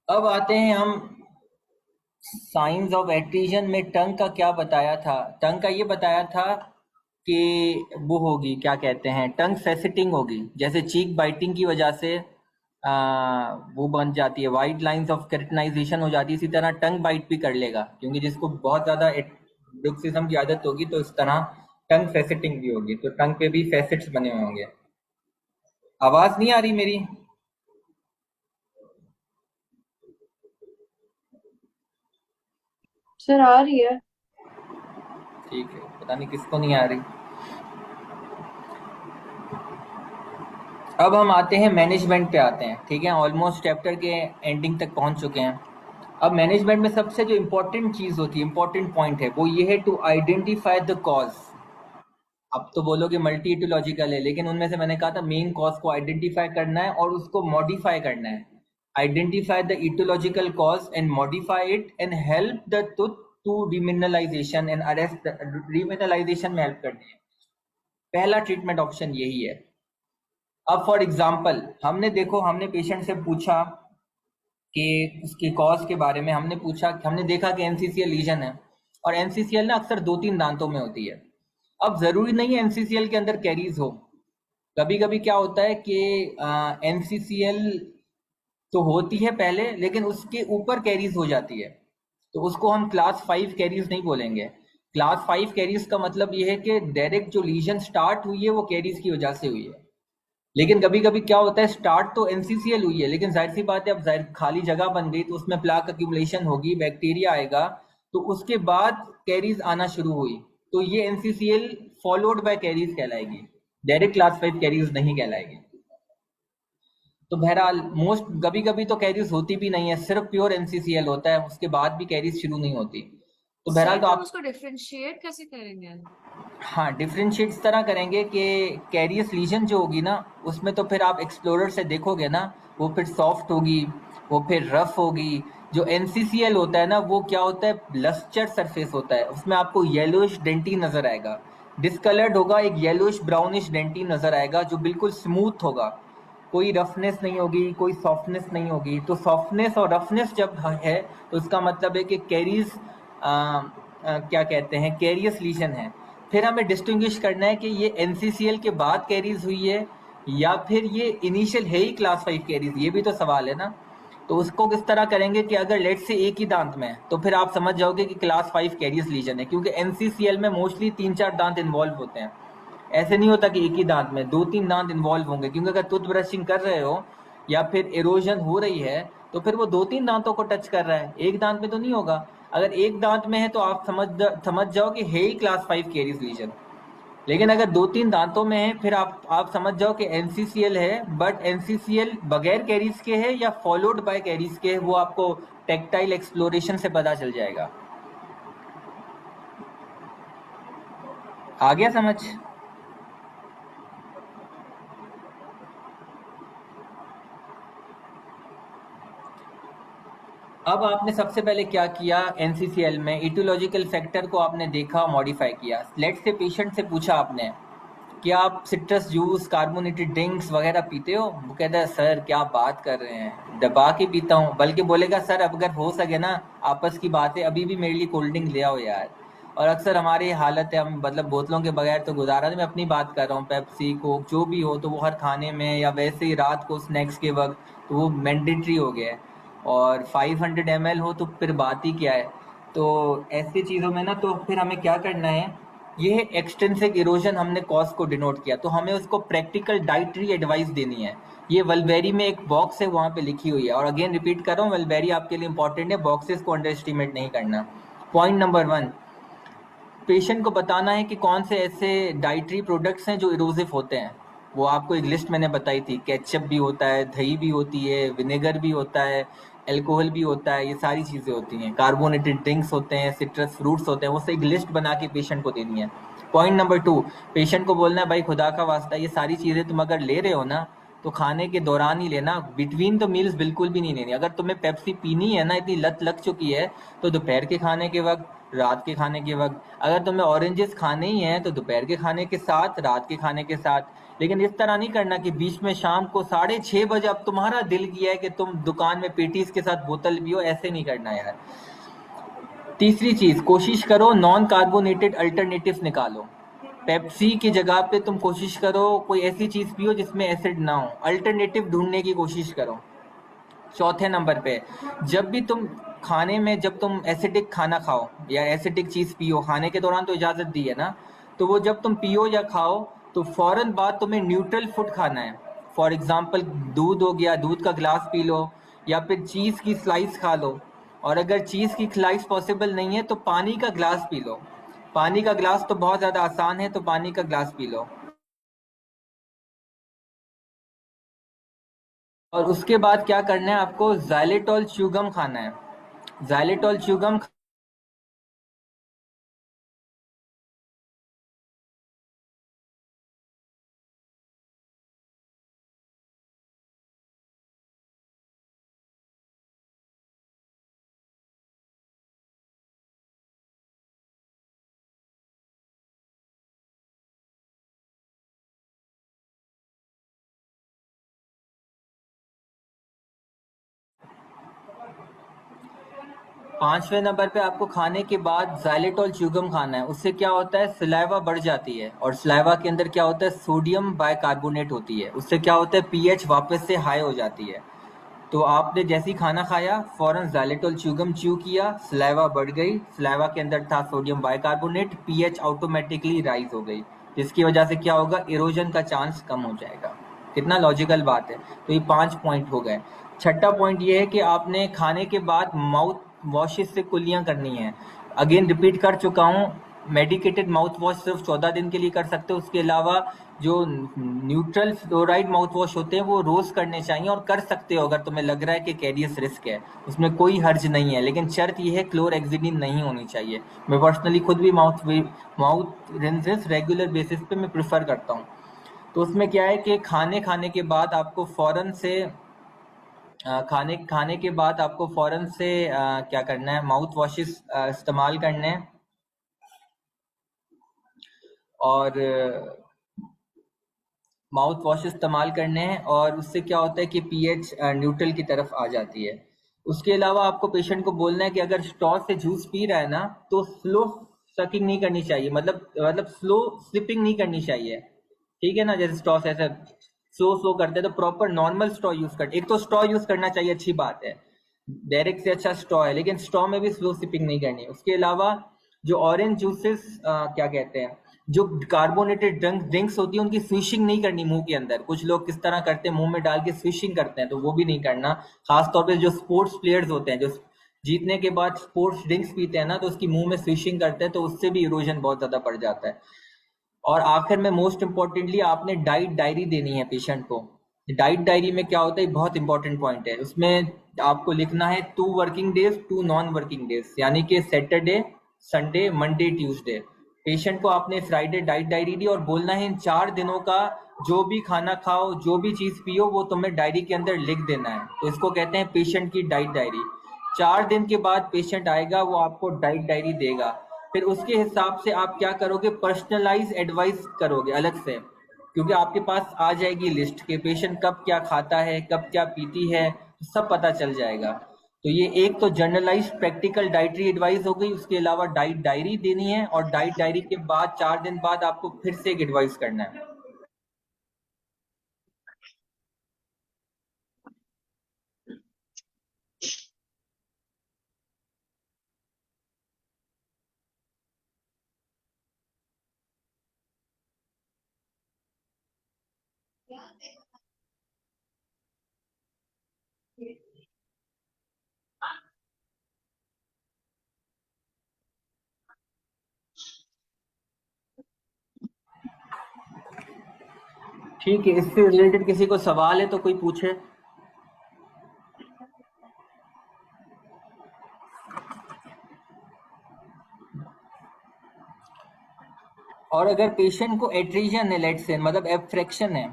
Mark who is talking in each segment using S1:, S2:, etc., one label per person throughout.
S1: अब आते हैं हम साइंस ऑफ एट्रीजन में टंग का क्या बताया था। टंग का ये बताया था कि वो होगी, क्या कहते हैं, टंग फेसिटिंग होगी। जैसे चीक बाइटिंग की वजह से वो बन जाती है, वाइट लाइंस ऑफ केराटिनाइजेशन हो जाती है, इसी तरह टंग बाइट भी कर लेगा, क्योंकि जिसको बहुत ज़्यादा ब्रुक्सिज्म की आदत होगी तो इस तरह टंग फेसिटिंग भी होगी, तो टंग पे भी फेसिट्स बने हुए होंगे। आवाज़ नहीं आ रही मेरी?
S2: सर आ रही है।
S1: ठीक है, पता नहीं किसको नहीं आ रही। अब हम आते हैं मैनेजमेंट पे आते हैं, ठीक है, ऑलमोस्ट चैप्टर के एंडिंग तक पहुंच चुके हैं। अब मैनेजमेंट में सबसे जो इम्पोर्टेंट चीज़ होती है, इम्पोर्टेंट पॉइंट है, वो ये है टू आइडेंटिफाई द कॉज। अब तो बोलोगे मल्टी इटियोलॉजिकल है, लेकिन उनमें से मैंने कहा था मेन कॉज को आइडेंटिफाई करना है और उसको मॉडिफाई करना है। Identify the etiological cause and modify it and help the tooth to remineralization and arrest remineralization में हेल्प करनी है। पहला ट्रीटमेंट ऑप्शन यही है। अब फॉर एग्जाम्पल हमने देखो, हमने पेशेंट से पूछा कि उसके कॉज के बारे में, हमने पूछा, हमने देखा कि एनसीसीएल लीजन है, और एनसीसीएल ना अक्सर 2-3 दांतों में होती है। अब जरूरी नहीं है एनसीसीएल के अंदर कैरीज हो। कभी कभी क्या होता है कि एनसीसीएल तो होती है पहले, लेकिन उसके ऊपर कैरीज हो जाती है, तो उसको हम क्लास 5 कैरीज नहीं बोलेंगे। क्लास 5 कैरीज का मतलब ये है कि डायरेक्ट जो लीजन स्टार्ट हुई है वो कैरीज की वजह से हुई है। लेकिन कभी कभी क्या होता है, स्टार्ट तो एनसीसीएल हुई है, लेकिन जाहिर सी बात है, अब जाहिर खाली जगह बन गई तो उसमें प्लाक अक्यूमुलेशन होगी, बैक्टीरिया आएगा, तो उसके बाद कैरीज आना शुरू हुई, तो ये एनसीसीएल फॉलोड बाय कैरीज कहलाएगी, डायरेक्ट क्लास 5 कैरीज नहीं कहलाएगी। तो बहरहाल मोस्ट कभी कभी तो कैरीज होती भी नहीं है, सिर्फ प्योर एनसीसीएल होता है, उसके बाद भी कैरीज शुरू नहीं होती। तो बहरहाल
S2: सर
S1: तो
S2: तो हम
S1: आप,
S2: उसको डिफरेंशिएट कैसे करेंगे?
S1: हाँ, डिफरेंशिएट इस तरह करेंगे कि कैरियस लीजन जो होगी ना, उसमें तो फिर आप एक्सप्लोरर से देखोगे ना, वो फिर सॉफ्ट होगी, वो फिर रफ होगी। जो एनसीसीएल होता है ना, वो क्या होता है, लस्टर सरफेस होता है, उसमें आपको येलोइश डेंटिन नजर आएगा, डिस्कलर्ड होगा, एक येलोइश ब्राउनिश डेंटिन नजर आएगा जो बिल्कुल स्मूथ होगा, कोई रफनेस नहीं होगी, कोई सॉफ्टनेस नहीं होगी। तो सॉफ्टनेस और रफनेस जब है तो इसका मतलब है कि कैरीज क्या कहते हैं, कैरियस लीजन है। फिर हमें डिस्टिंग्विश करना है कि ये एनसीसीएल के बाद कैरीज हुई है या फिर ये इनिशियल है ही क्लास 5 कैरीज, ये भी तो सवाल है ना। तो उसको किस तरह करेंगे कि अगर लेट से एक ही दांत में है तो फिर आप समझ जाओगे कि क्लास 5 कैरियस लीजन है, क्योंकि एनसीसीएल में मोस्टली 3-4 दांत इन्वॉल्व होते हैं। ऐसे नहीं होता कि एक ही दांत में 2-3 दांत इन्वॉल्व होंगे, क्योंकि अगर टूथ ब्रशिंग कर रहे हो या फिर इरोजन हो रही है तो फिर वो 2-3 दांतों को टच कर रहा है, एक दांत में तो नहीं होगा। अगर एक दांत में है तो आप समझ जाओ कि है ही क्लास 5 कैरीज लीजन। लेकिन अगर 2-3 दांतों में है, फिर आप समझ जाओ कि एनसीसीएल है, बट एनसीसीएल बगैर कैरीज के है या फॉलोड बाय कैरीज के है, वो आपको टेक्टाइल एक्सप्लोरेशन से पता चल जाएगा। आ गया समझ? अब आपने सबसे पहले क्या किया, एनसीसीएल में इटियोलॉजिकल फैक्टर को आपने देखा, मॉडिफाई किया। लेट से पेशेंट से पूछा आपने कि आप सिट्रस जूस, कार्बोनेटेड ड्रिंक्स वगैरह पीते हो? वो कहता है सर क्या बात कर रहे हैं, दबा के पीता हूँ, बल्कि बोलेगा सर अगर हो सके ना, आपस की बात है, अभी भी मेरे लिए कोल्ड ड्रिंक ले आओ यार। और अक्सर हमारी ये हालत है, हम मतलब बोतलों के बगैर तो गुजारा नहीं, मैं अपनी बात कर रहा हूँ, पेप्सी कोक जो भी हो, तो वो हर खाने में या वैसे ही रात को स्नैक्स के वक्त तो वो मैंडेटरी हो गया है। और 500 ml हो तो फिर बात ही क्या है। तो ऐसी चीज़ों में ना, तो फिर हमें क्या करना है, ये एक्सटेंसिव इरोजन हमने कॉज को डिनोट किया, तो हमें उसको प्रैक्टिकल डाइटरी एडवाइस देनी है। ये वल्वेरी में एक बॉक्स है, वहाँ पे लिखी हुई है, और अगेन रिपीट कर रहा हूँ, वल्वेरी आपके लिए इंपॉर्टेंट है, बॉक्सेस को अंडर एस्टिमेट नहीं करना। पॉइंट नंबर 1, पेशेंट को बताना है कि कौन से ऐसे डाइटरी प्रोडक्ट्स हैं जो इरोसिव होते हैं। वो आपको एक लिस्ट मैंने बताई थी, केचप भी होता है, दही भी होती है, विनेगर भी होता है, अल्कोहल भी होता है, ये सारी चीज़ें होती हैं, कार्बोनेटेड ड्रिंक्स होते हैं, सिट्रस फ्रूट्स होते हैं, वो सब एक लिस्ट बना के पेशेंट को देनी है। पॉइंट नंबर 2, पेशेंट को बोलना है भाई खुदा का वास्ता ये सारी चीज़ें तुम अगर ले रहे हो ना, तो खाने के दौरान ही लेना, बिटवीन द मील्स बिल्कुल भी नहीं लेनी। अगर तुम्हें पेप्सी पीनी है ना, इतनी लत लग चुकी है, तो दोपहर के खाने के वक्त, रात के खाने के वक्त। अगर तुम्हें ऑरेंजेस खाने ही हैं तो दोपहर के खाने के साथ, रात के खाने के साथ। लेकिन इस तरह नहीं करना कि बीच में शाम को 6:30 बजे अब तुम्हारा दिल किया है कि तुम दुकान में पेटीज के साथ बोतल पियो, ऐसे नहीं करना यार। तीसरी चीज, कोशिश करो नॉन कार्बोनेटेड अल्टरनेटिव्स निकालो। पेप्सी की जगह पे तुम कोशिश करो कोई ऐसी चीज पियो जिसमें एसिड ना हो, अल्टरनेटिव ढूंढने की कोशिश करो। चौथे नंबर पे, जब भी तुम खाने में, जब तुम एसिडिक खाना खाओ या एसिडिक चीज पियो, खाने के दौरान तो इजाजत दी है ना, तो वो जब तुम पियो या खाओ तो फौरन बाद तुम्हें न्यूट्रल फूड खाना है। फॉर एग्जाम्पल दूध हो गया, दूध का ग्लास पी लो, या फिर चीज की स्लाइस खा लो। और अगर चीज की स्लाइस पॉसिबल नहीं है तो पानी का ग्लास पी लो। पानी का ग्लास तो बहुत ज्यादा आसान है, तो पानी का ग्लास पी लो। और उसके बाद क्या करना है आपको, जाइलेटॉल च्युगम खाना है। जाइलेटॉल च्युगम 5वें नंबर पे आपको खाने के बाद जाइलेटॉल च्युगम खाना है। उससे क्या होता है, सलाइवा बढ़ जाती है, और सलाइवा के अंदर क्या होता है, सोडियम बाइकार्बोनेट होती है। उससे क्या होता है, पीएच वापस से हाई हो जाती है। तो आपने जैसे ही खाना खाया फौरन जाइलेटॉल च्युगम च्यू किया, सलाइवा बढ़ गई, सलाइवा के अंदर था sodium bicarbonate, pH automatically rise हो गई, जिसकी वजह से क्या होगा, इरोजन का चांस कम हो जाएगा। कितना लॉजिकल बात है। तो ये 5 पॉइंट हो गए। छठा पॉइंट ये है कि आपने खाने के बाद माउथ वॉशेस से कुलियां करनी है। अगेन रिपीट कर चुका हूँ, मेडिकेटेड माउथ वॉश सिर्फ 14 दिन के लिए कर सकते हो। उसके अलावा जो न्यूट्रल फ्लोराइड माउथ वॉश होते हैं वो रोज करने चाहिए, और कर सकते हो अगर तुम्हें लग रहा है कि कैरियस रिस्क है, उसमें कोई हर्ज नहीं है। लेकिन शर्त यह है क्लोरहेक्सिडिन नहीं होनी चाहिए। मैं पर्सनली खुद भी माउथ रिंसेस रेगुलर बेसिस पे मैं प्रेफर करता हूँ। तो उसमें क्या है कि खाने खाने के बाद आपको फौरन से खाने खाने के बाद आपको फौरन से क्या करना है, माउथ वॉशेस इस्तेमाल करने हैं। और माउथ वॉश इस्तेमाल करने हैं, और उससे क्या होता है कि पीएच न्यूट्रल की तरफ आ जाती है। उसके अलावा आपको पेशेंट को बोलना है कि अगर स्ट्रॉ से जूस पी रहा है ना तो स्लो सकिंग नहीं करनी चाहिए, मतलब स्लो स्लिपिंग नहीं करनी चाहिए। ठीक है ना, जैसे स्ट्रॉ से ऐसे स्लो स्लो करते हैं, तो प्रॉपर नॉर्मल स्ट्रॉ यूज कर, एक तो स्ट्रॉ यूज करना चाहिए, अच्छी बात है, डायरेक्ट से अच्छा स्ट्रॉ है, लेकिन स्ट्रॉ में भी स्लो सिपिंग नहीं करनी। उसके अलावा जो ऑरेंज जूसेस क्या कहते हैं, जो कार्बोनेटेड ड्रिंक्स होती है, उनकी स्विशिंग नहीं करनी मुंह के अंदर। कुछ लोग किस तरह करते हैं, मुंह में डाल के स्विशिंग करते हैं, तो वो भी नहीं करना। खासतौर पे जो स्पोर्ट्स प्लेयर्स होते हैं, जो जीतने के बाद स्पोर्ट्स ड्रिंक्स पीते हैं ना, तो उसकी मुंह में स्विशिंग करते हैं, तो उससे भी इरोजन बहुत ज्यादा बढ़ जाता है। और आखिर में मोस्ट इम्पोर्टेंटली आपने डाइट डायरी देनी है पेशेंट को। डाइट डायरी में क्या होता है, बहुत इंपॉर्टेंट पॉइंट है, उसमें आपको लिखना है 2 working days 2 non working days, यानी कि Saturday Sunday Monday Tuesday. Patient को आपने फ्राइडे डाइट डायरी दी और बोलना है इन 4 दिनों का जो भी खाना खाओ, जो भी चीज पियो, वो तुम्हें डायरी के अंदर लिख देना है। तो इसको कहते हैं पेशेंट की डाइट डायरी। 4 दिन के बाद पेशेंट आएगा, वो आपको डाइट डायरी देगा। फिर उसके हिसाब से आप क्या करोगे, पर्सनलाइज एडवाइस करोगे अलग से, क्योंकि आपके पास आ जाएगी लिस्ट के पेशेंट कब क्या खाता है, कब क्या पीती है, सब पता चल जाएगा। तो ये एक तो जनरलाइज प्रैक्टिकल डाइटरी एडवाइस हो गई। उसके अलावा डाइट डायरी देनी है, और डाइट डायरी के बाद 4 दिन बाद आपको फिर से एक एडवाइस करना है। ठीक है, इससे रिलेटेड किसी को सवाल है तो कोई पूछे। और अगर पेशेंट को एट्रीजन है, लेट से मतलब एब्फ्रैक्शन है,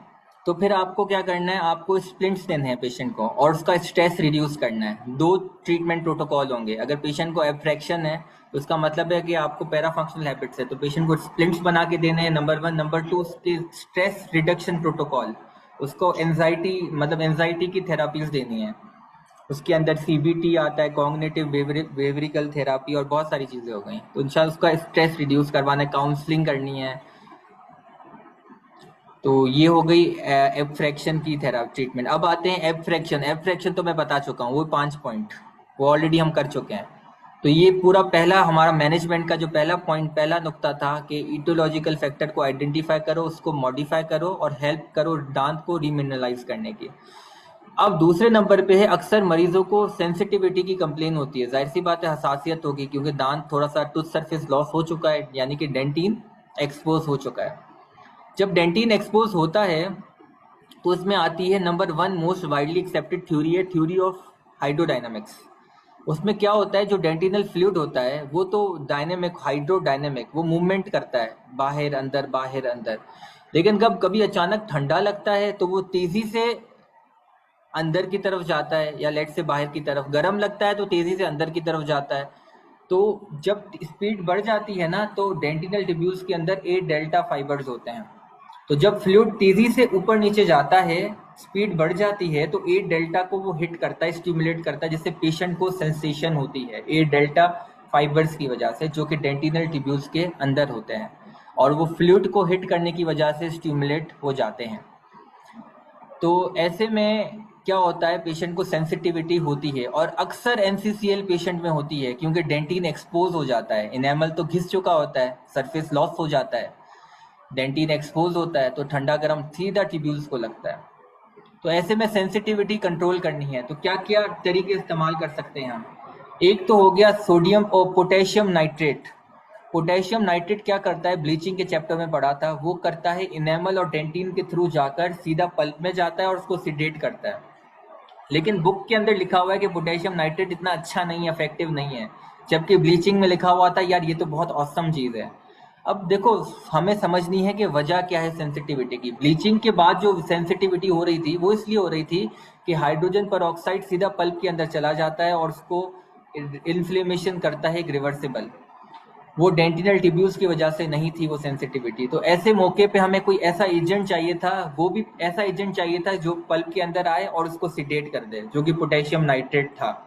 S1: तो फिर आपको क्या करना है, आपको स्प्लिंट्स देने हैं पेशेंट को और उसका स्ट्रेस रिड्यूस करना है। दो ट्रीटमेंट प्रोटोकॉल होंगे। अगर पेशेंट को एब्फ्रैक्शन है तो उसका मतलब है कि आपको पैराफंक्शनल हैबिट्स है, तो पेशेंट को स्प्लिंट्स बना के देने हैं, number 1। Number 2, stress reduction protocol, उसको एंजाइटी मतलब एंजाइटी की थेरापीज देनी है। उसके अंदर सीबीटी आता है, कॉग्निटिव बिहेवियरल थेरापी, और बहुत सारी चीज़ें हो गई। तो इंशाल्लाह उसका स्ट्रेस रिड्यूस करवाना है, काउंसलिंग करनी है। तो ये हो गई एब्फ्रैक्शन की थेरापी ट्रीटमेंट। अब आते हैं एब्फ्रैक्शन तो मैं बता चुका हूँ, वो 5 पॉइंट वो ऑलरेडी हम कर चुके हैं। तो ये पूरा पहला हमारा मैनेजमेंट का जो पहला पॉइंट, पहला नुक्ता था कि इटोलॉजिकल फैक्टर को आइडेंटिफाई करो, उसको मॉडिफाई करो और हेल्प करो दांत को रीमिनरलाइज करने की। अब दूसरे नंबर पे है, अक्सर मरीजों को सेंसिटिविटी की कंप्लेन होती है। जाहिर सी बात है, हसासियत होगी, क्योंकि दांत थोड़ा सा टूथ सरफेस लॉस हो चुका है, यानी कि डेंटिन एक्सपोज हो चुका है। जब डेंटिन एक्सपोज होता है तो इसमें आती है number 1 most widely accepted theory है, थ्योरी ऑफ हाइड्रोडायनामिक्स। उसमें क्या होता है, जो डेंटिनल फ्लूइड होता है वो तो डायनेमिक, हाइड्रोडायनेमिक, वो मूवमेंट करता है बाहर अंदर बाहर अंदर। लेकिन कब कभी अचानक ठंडा लगता है तो वो तेजी से अंदर की तरफ जाता है, या लेट से बाहर की तरफ। गर्म लगता है तो तेजी से अंदर की तरफ जाता है। तो जब स्पीड बढ़ जाती है ना, तो डेंटिनल ट्यूब्यूल्स के अंदर 8 डेल्टा फाइबर्स होते हैं। तो जब फ्लूइड तेजी से ऊपर नीचे जाता है, स्पीड बढ़ जाती है, तो 8 डेल्टा को वो हिट करता है, स्टिमुलेट करता है, जिससे पेशेंट को सेंसेशन होती है 8 डेल्टा फाइबर्स की वजह से, जो कि डेंटिनल ट्यूब्यूल्स के अंदर होते हैं, और वो फ्लूइड को हिट करने की वजह से स्टिमुलेट हो जाते हैं। तो ऐसे में क्या होता है, पेशेंट को सेंसिटिविटी होती है, और अक्सर एनसीसीएल पेशेंट में होती है, क्योंकि डेंटिन एक्सपोज हो जाता है, इनेमल तो घिस चुका होता है, सरफेस लॉस हो जाता है, डेंटिन एक्सपोज होता है, तो ठंडा गर्म सीधा ट्यूब्यूल्स को लगता है। तो ऐसे में सेंसिटिविटी कंट्रोल करनी है, तो क्या क्या तरीके इस्तेमाल कर सकते हैं हम। एक तो हो गया सोडियम और पोटेशियम नाइट्रेट। पोटेशियम नाइट्रेट क्या करता है, ब्लीचिंग के चैप्टर में पढ़ा था, वो करता है इनेमल और डेंटिन के थ्रू जाकर सीधा पल्प में जाता है और उसको सिडेट करता है। लेकिन बुक के अंदर लिखा हुआ है कि पोटेशियम नाइट्रेट इतना अच्छा नहीं है, इफेक्टिव नहीं है, जबकि ब्लीचिंग में लिखा हुआ था यार ये तो बहुत औसम चीज़ है। अब देखो, हमें समझनी है कि वजह क्या है सेंसिटिविटी की। ब्लीचिंग के बाद जो सेंसिटिविटी हो रही थी वो इसलिए हो रही थी कि हाइड्रोजन पर सीधा पल्प के अंदर चला जाता है और उसको इन्फ्लेमेशन करता है, एक रिवर्सिबल। वो डेंटिनल ट्यूब्यूल्स की वजह से नहीं थी वो सेंसिटिविटी। तो ऐसे मौके पे हमें कोई ऐसा एजेंट चाहिए था, वो भी ऐसा एजेंट चाहिए था जो पल्प के अंदर आए और उसको सिडेट कर दे, जो कि पोटेशियम नाइट्रेट था।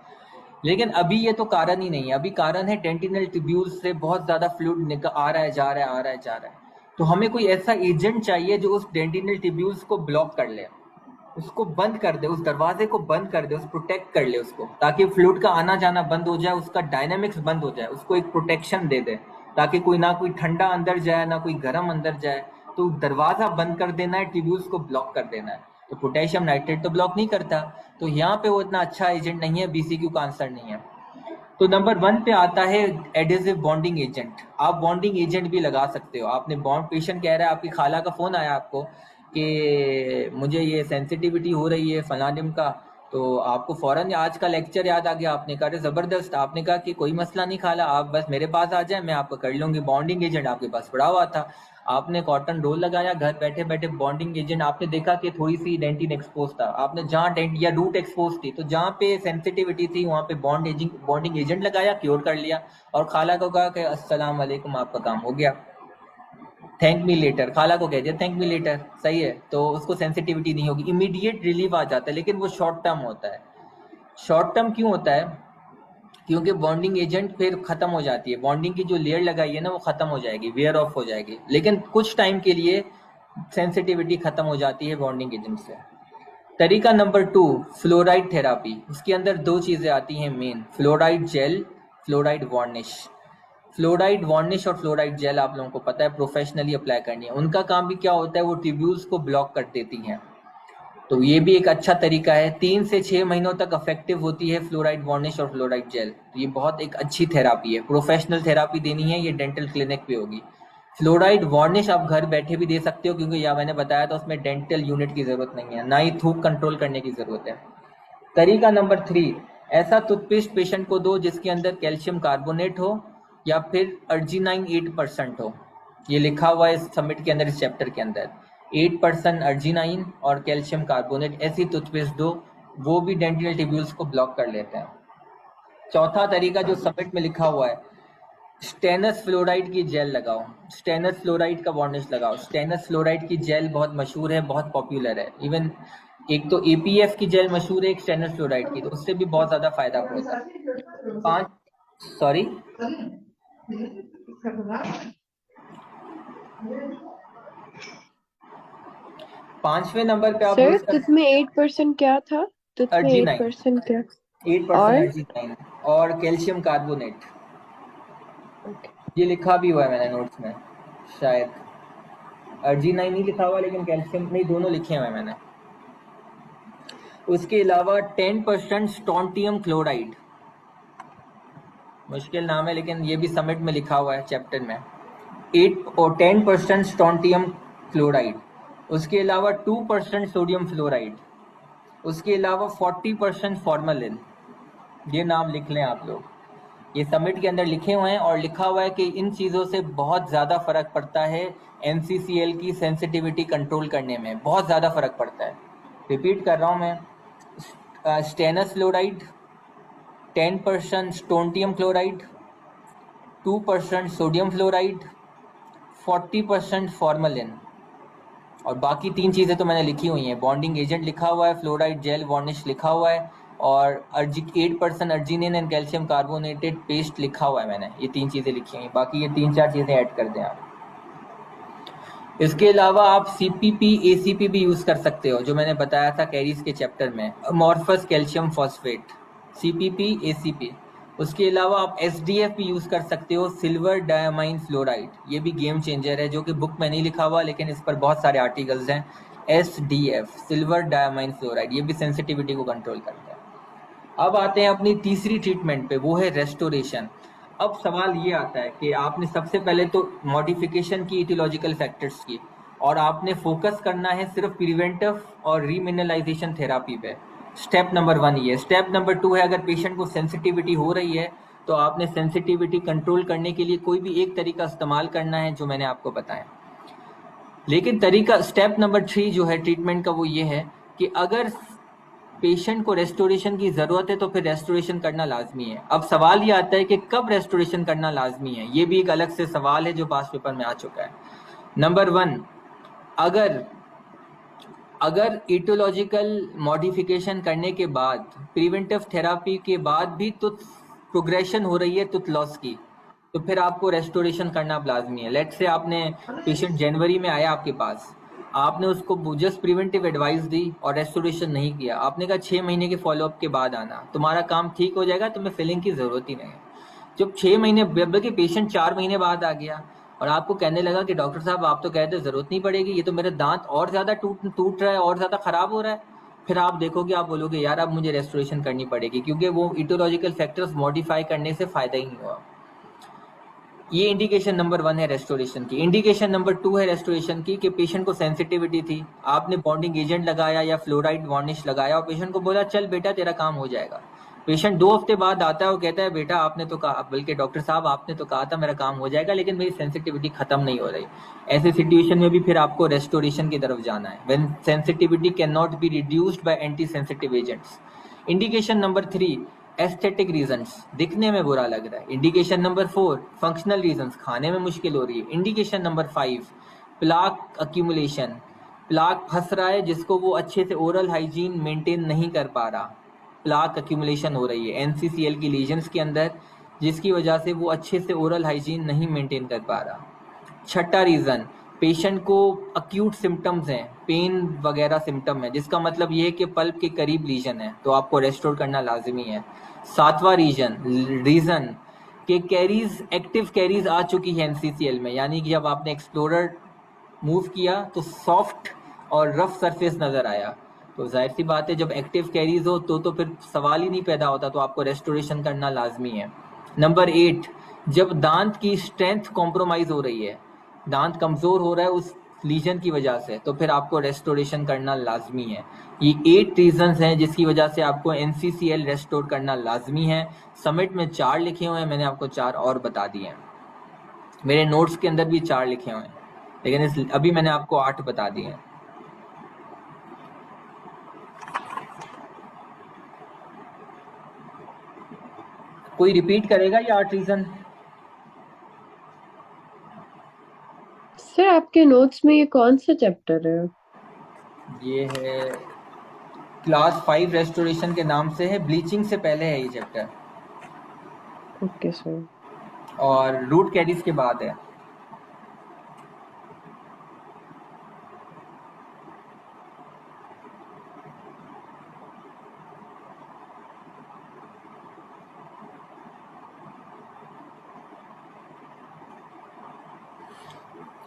S1: लेकिन अभी ये तो कारण ही नहीं है। अभी कारण है डेंटिनल ट्यूब्यूल्स से बहुत ज्यादा फ्लूइड आ रहा है, जा रहा है, आ रहा है, जा रहा है। तो हमें कोई ऐसा एजेंट चाहिए जो उस डेंटिनल ट्यूब्यूल्स को ब्लॉक कर ले, उसको बंद कर दे, उस दरवाजे को बंद कर दे, उस प्रोटेक्ट कर ले उसको, ताकि फ्लूइड का आना जाना बंद हो जाए, उसका डायनामिक्स बंद हो जाए, उसको एक प्रोटेक्शन दे दे, ताकि कोई ना कोई ठंडा अंदर जाए ना कोई गर्म अंदर जाए। तो दरवाजा बंद कर देना है, ट्यूब्यूल्स को ब्लॉक कर देना है। तो पोटेशियम नाइट्रेट तो ब्लॉक नहीं करता, तो यहाँ पे वो इतना अच्छा एजेंट नहीं है, बीसीक्यू का आंसर नहीं है। तो नंबर 1 पे आता है एडेसिव बॉन्डिंग एजेंट। आप बॉन्डिंग एजेंट भी लगा सकते हो। आपने बॉन्ड, पेशेंट कह रहा है, आपकी खाला का फोन आया आपको कि मुझे ये सेंसिटिविटी हो रही है फलानिम का, तो आपको फौरन आज का लेक्चर याद आ गया। आपने कहा जबरदस्त, आपने कहा कि कोई मसला नहीं खाला, आप बस मेरे पास आ जाए, मैं आपको कर लूंगी। बॉन्डिंग एजेंट आपके पास पड़ा हुआ था, आपने कॉटन रोल लगाया, घर बैठे बैठे बॉन्डिंग एजेंट, आपने देखा कि थोड़ी सी डेंटिन एक्सपोज था, आपने जहाँ डेंट या रूट एक्सपोज थी, तो जहाँ पे सेंसिटिविटी थी वहाँ पे बॉन्डिंग एजेंट लगाया, क्योर कर लिया, और खाला को कहा कि अस्सलाम वालेकुम, आपका काम हो गया, थैंक मी लेटर। खाला को कह दिया थैंक मी लेटर, सही है, तो उसको सेंसिटिविटी नहीं होगी, इमीडिएट रिलीफ आ जाता है। लेकिन वो शॉर्ट टर्म होता है। शॉर्ट टर्म क्यों होता है, क्योंकि बॉन्डिंग एजेंट फिर खत्म हो जाती है, बॉन्डिंग की जो लेयर लगाई है ना वो खत्म हो जाएगी, वेयर ऑफ हो जाएगी, लेकिन कुछ टाइम के लिए सेंसिटिविटी खत्म हो जाती है बॉन्डिंग एजेंट से। तरीका नंबर 2, फ्लोराइड थेरापी। उसके अंदर दो चीजें आती हैं main, fluoride gel, fluoride varnish. Fluoride varnish और फ्लोराइड जेल आप लोगों को पता है प्रोफेशनली अप्लाई करनी है। उनका काम भी क्या होता है, वो ट्यूब्यूल्स को ब्लॉक कर देती हैं। तो ये भी एक अच्छा तरीका है, 3 से 6 महीनों तक इफेक्टिव होती है फ्लोराइड वार्निश और फ्लोराइड जेल। तो ये बहुत एक अच्छी थेरापी है, प्रोफेशनल थेरापी देनी है, ये डेंटल क्लिनिक पे होगी। फ्लोराइड वार्निश आप घर बैठे भी दे सकते हो, क्योंकि या मैंने बताया था उसमें डेंटल यूनिट की जरूरत नहीं है, ना ही थूक कंट्रोल करने की जरूरत है। तरीका नंबर 3, ऐसा टूथपेस्ट पेशेंट को दो जिसके अंदर कैल्शियम कार्बोनेट हो या फिर अर्जिनाइन 8% हो। ये लिखा हुआ है इस समिट के अंदर, इस चैप्टर के अंदर। 8% अर्जिनाइन और कैल्शियम कार्बोनेट ऐसी टूथपेस्ट दो, वो भी डेंटिनल ट्यूब्यूल्स को ब्लॉक कर लेते हैं। चौथा तरीका जो समिट में लिखा हुआ है, स्टेनस फ्लोराइड की जेल लगाओ, स्टेनस फ्लोराइड का वार्निश लगाओ। स्टेनस फ्लोराइड की जेल बहुत मशहूर है, बहुत पॉपुलर है। इवन एक तो एपीएफ की जेल मशहूर है, एक स्टेनस फ्लोराइड की, तो उससे भी बहुत ज्यादा फायदा होता है। सॉरी, पांचवें नंबर पे आप
S3: सर
S1: यूज
S3: तुझ में 8% क्या था? तुझ में
S1: अर्जिनाइन,
S3: 8% क्या?
S1: 8%
S3: और
S1: अर्जिनाइन और कैल्शियम कार्बोनेट।
S3: okay.
S1: ये लिखा भी हुआ है मैंने नोट्स में, शायद अर्जिनाइन नहीं लिखा हुआ लेकिन कैल्शियम नहीं, दोनों लिखे हुए हैं मैंने। उसके अलावा 10% स्टोंटियम क्लोराइड, मुश्किल नाम है लेकिन ये भी समिट में लिखा हुआ है चैप्टर में। 8 और 10% स्टोंटियम क्लोराइड। उसके अलावा 2% सोडियम फ्लोराइड। उसके अलावा 40% फॉर्मेलिन। ये नाम लिख लें आप लोग, ये समिट के अंदर लिखे हुए हैं और लिखा हुआ है कि इन चीज़ों से बहुत ज़्यादा फर्क पड़ता है NCCL की सेंसिटिविटी कंट्रोल करने में, बहुत ज़्यादा फर्क पड़ता है। रिपीट कर रहा हूँ मैं, stannous fluoride, 10% strontium chloride, 2% sodium fluoride, 40% formalin, और बाकी 3 चीज़ें तो मैंने लिखी हुई हैं। बॉन्डिंग एजेंट लिखा हुआ है, फ्लोराइड जेल वार्निश लिखा हुआ है, और 8% arginine and calcium carbonated paste लिखा हुआ है मैंने। ये 3 चीज़ें लिखी हुई हैं, बाकी ये 3-4 चीज़ें ऐड कर दें आप। इसके अलावा आप CPP ACP भी यूज़ कर सकते हो, जो मैंने बताया था कैरीज के चैप्टर में, amorphous calcium phosphate, CPP ACP। उसके अलावा आप SDF भी यूज़ कर सकते हो, सिल्वर डायमाइन फ्लोराइड। ये भी गेम चेंजर है, जो कि बुक में नहीं लिखा हुआ लेकिन इस पर बहुत सारे आर्टिकल्स हैं। SDF, सिल्वर डायमाइन फ्लोराइड, ये भी सेंसिटिविटी को कंट्रोल करता है। अब आते हैं अपनी तीसरी ट्रीटमेंट पे, वो है रेस्टोरेशन। अब सवाल ये आता है कि आपने सबसे पहले तो मॉडिफिकेशन की इटियोलॉजिकल फैक्टर्स की, और आपने फोकस करना है सिर्फ प्रिवेंटिव और रीमिनलाइजेशन थेरापी पे। स्टेप नंबर 1 ये। स्टेप नंबर 2 है, अगर पेशेंट को सेंसिटिविटी हो रही है तो आपने सेंसिटिविटी कंट्रोल करने के लिए कोई भी एक तरीका इस्तेमाल करना है, जो मैंने आपको बताया। लेकिन तरीका स्टेप नंबर 3 जो है ट्रीटमेंट का, वो ये है कि अगर पेशेंट को रेस्टोरेशन की ज़रूरत है तो फिर रेस्टोरेशन करना लाजमी है। अब सवाल ये आता है कि कब रेस्टोरेशन करना लाजमी है, ये भी एक अलग से सवाल है जो पास पेपर में आ चुका है। नंबर 1, अगर इटोलॉजिकल मॉडिफिकेशन करने के बाद, प्रिवेंटिव थेरापी के बाद भी टूथ प्रोग्रेशन हो रही है टूथ लॉस की, तो फिर आपको रेस्टोरेशन करना लाजमी है। लेट्स से आपने पेशेंट जनवरी में आया आपके पास, आपने उसको जस्ट प्रिवेंटिव एडवाइस दी और रेस्टोरेशन नहीं किया, आपने कहा 6 महीने के फॉलोअप के बाद आना, तुम्हारा काम ठीक हो जाएगा, तुम्हें फिलिंग की ज़रूरत ही नहीं है। जब 6 महीने, बल्कि पेशेंट 4 महीने बाद आ गया और आपको कहने लगा कि डॉक्टर साहब आप तो कहते ज़रूरत नहीं पड़ेगी, ये तो मेरे दांत और ज़्यादा टूट रहा है और ज़्यादा ख़राब हो रहा है, फिर आप देखोगे, आप बोलोगे यार अब मुझे रेस्टोरेशन करनी पड़ेगी, क्योंकि वो इटोलॉजिकल फैक्टर्स मॉडिफाई करने से फ़ायदा ही नहीं हुआ। ये इंडिकेशन नंबर 1 है रेस्टोरेशन की। इंडिकेशन नंबर 2 है रेस्टोरेशन की कि पेशेंट को सेंसिटिविटी थी, आपने बॉन्डिंग एजेंट लगाया या फ्लोराइड वार्निश लगाया और पेशेंट को बोला चल बेटा तेरा काम हो जाएगा। पेशेंट 2 हफ्ते बाद आता है और कहता है बेटा आपने तो कहा, बल्कि डॉक्टर साहब आपने तो कहा था मेरा काम हो जाएगा, लेकिन मेरी सेंसिटिविटी खत्म नहीं हो रही। ऐसे सिचुएशन में भी फिर आपको रेस्टोरेशन की तरफ जाना है, when sensitivity can not be reduced by anti sensitive agents. Indication number 3, aesthetic reasons, दिखने में बुरा लग रहा है। इंडिकेशन नंबर 4, फंक्शनल रीजंस, खाने में मुश्किल हो रही है। Indication number 5, plaque accumulation, plaque फंस रहा है जिसको वो अच्छे से ओरल हाइजीन मेंटेन नहीं कर पा रहा, प्लाक अक्यूमुलेशन हो रही है NCCL की लीजन्स के अंदर, जिसकी वजह से वो अच्छे से ओरल हाइजीन नहीं मेंटेन कर पा रहा। छठा रीज़न, पेशेंट को अक्यूट सिम्टम्स हैं, पेन वगैरह सिम्टम है, जिसका मतलब ये है कि पल्प के करीब लीजन है, तो आपको रेस्टोर करना लाजमी है। 7वां रीज़न कि कैरीज, एक्टिव कैरीज आ चुकी है NCCL में, यानी कि जब आपने एक्सप्लोरर मूव किया तो सॉफ्ट और रफ सरफेस नज़र आया, तो जाहिर सी बात है जब एक्टिव कैरीज हो तो फिर सवाल ही नहीं पैदा होता, तो आपको रेस्टोरेशन करना लाजमी है। नंबर 8, जब दांत की स्ट्रेंथ कॉम्प्रोमाइज़ हो रही है, दांत कमज़ोर हो रहा है उस लीजन की वजह से, तो फिर आपको रेस्टोरेशन करना लाजमी है। ये 8 रीजंस हैं जिसकी वजह से आपको NCCL रेस्टोर करना लाजमी है। समिट में 4 लिखे हुए हैं, मैंने आपको 4 और बता दिए हैं, मेरे नोट्स के अंदर भी 4 लिखे हुए हैं। लेकिन अभी मैंने आपको 8 बता दिए हैं। कोई रिपीट करेगा ये 8 रीजन?
S3: सर आपके नोट्स में ये कौन सा चैप्टर है?
S1: ये है क्लास 5 रेस्टोरेशन के नाम से है, ब्लीचिंग से पहले है ये चैप्टर,
S3: ओके सर।
S1: और रूट कैरिज के बाद है।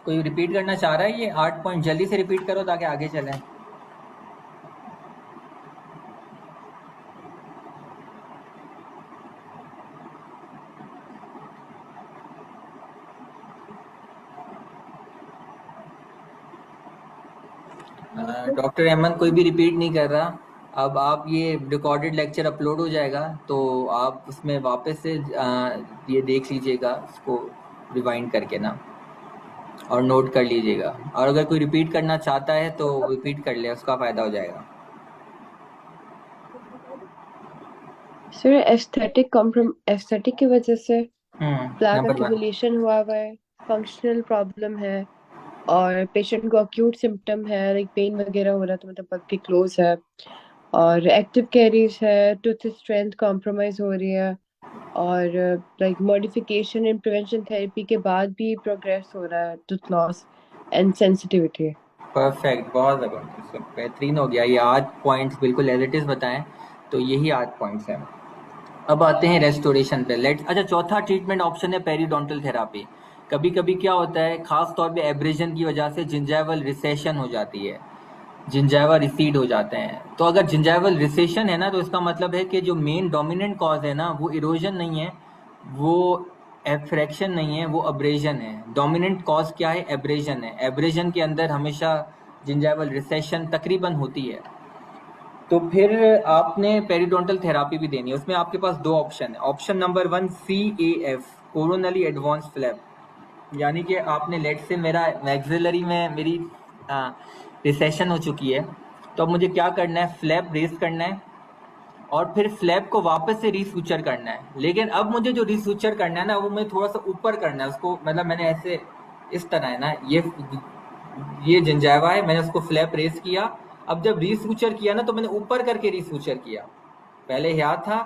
S1: कोई रिपीट करना चाह रहा है ये 8 पॉइंट? जल्दी से रिपीट करो ताकि आगे चलें। डॉक्टर अहमद कोई भी रिपीट नहीं कर रहा। अब आप ये रिकॉर्डेड लेक्चर अपलोड हो जाएगा तो आप उसमें वापस से ये देख लीजिएगा, उसको रिवाइंड करके ना, और नोट कर लीजिएगा। और अगर कोई रिपीट करना चाहता है तो रिपीट कर ले, उसका फ़ायदा हो जाएगा।
S3: सर एस्थेटिक की वजह से प्लैक
S1: नंबर 1।
S3: एक्यूमुलेशन हुआ है, फंक्शनल प्रॉब्लम है, और पेशेंट को अक्यूट सिम्टम है, लाइक पेन वगैरह हो रहा है तो मतलब पग के क्लोज है, और एक्टिव कैरीज है, टूथ स्ट्रेंथ कॉम्प्रोमाइज हो रही है, और like modification in prevention therapy के बाद भी प्रोग्रेस हो रहा है tooth loss and sensitivity.
S1: Perfect, बहुत ज़बरदस्त, बेहतरीन हो गया। ये 8 पॉइंट्स बिल्कुल एज इट इज़ बताएं, तो यही 8 पॉइंट्स हैं। अब आते हैं रेस्टोरेशन पे। अच्छा, चौथा ट्रीटमेंट ऑप्शन है पेरिडोंटल थेरापी। कभी कभी क्या होता है, खास तौर पे एब्रेजन की वजह से जिंजाइवल रिसेशन हो जाती है, जिंजाइवा रिसीड हो जाते हैं। तो अगर जिंजाइवल रिसेशन है ना, तो इसका मतलब है कि जो मेन डोमिनेंट कॉज है ना, वो इरोजन नहीं है, वो एफ्रैक्शन नहीं है, वो अब्रेजन है। डोमिनेंट कॉज क्या है? एब्रेजन है। एब्रेजन के अंदर हमेशा जिंजाइवल रिसेशन तकरीबन होती है। तो फिर आपने पेरिडोंटल थेरापी भी देनी है। उसमें आपके पास 2 ऑप्शन है। Option number 1 CAF, coronary advance flap, यानी कि आपने लेट से मेरा मैक्सिलरी में मेरी रिसेशन हो चुकी है, तो अब मुझे क्या करना है, फ्लैप रेस करना है और फिर फ्लैप को वापस से रीसूचर करना है। लेकिन अब मुझे जो रीसूचर करना है ना, वो मुझे थोड़ा सा ऊपर करना है उसको, मतलब मैंने ऐसे इस तरह है ना, ये जिंजाइवा है, मैंने उसको फ्लैप रेस किया। अब जब रीसूचर किया ना, तो मैंने ऊपर करके रीसूचर किया। पहले यहाँ था,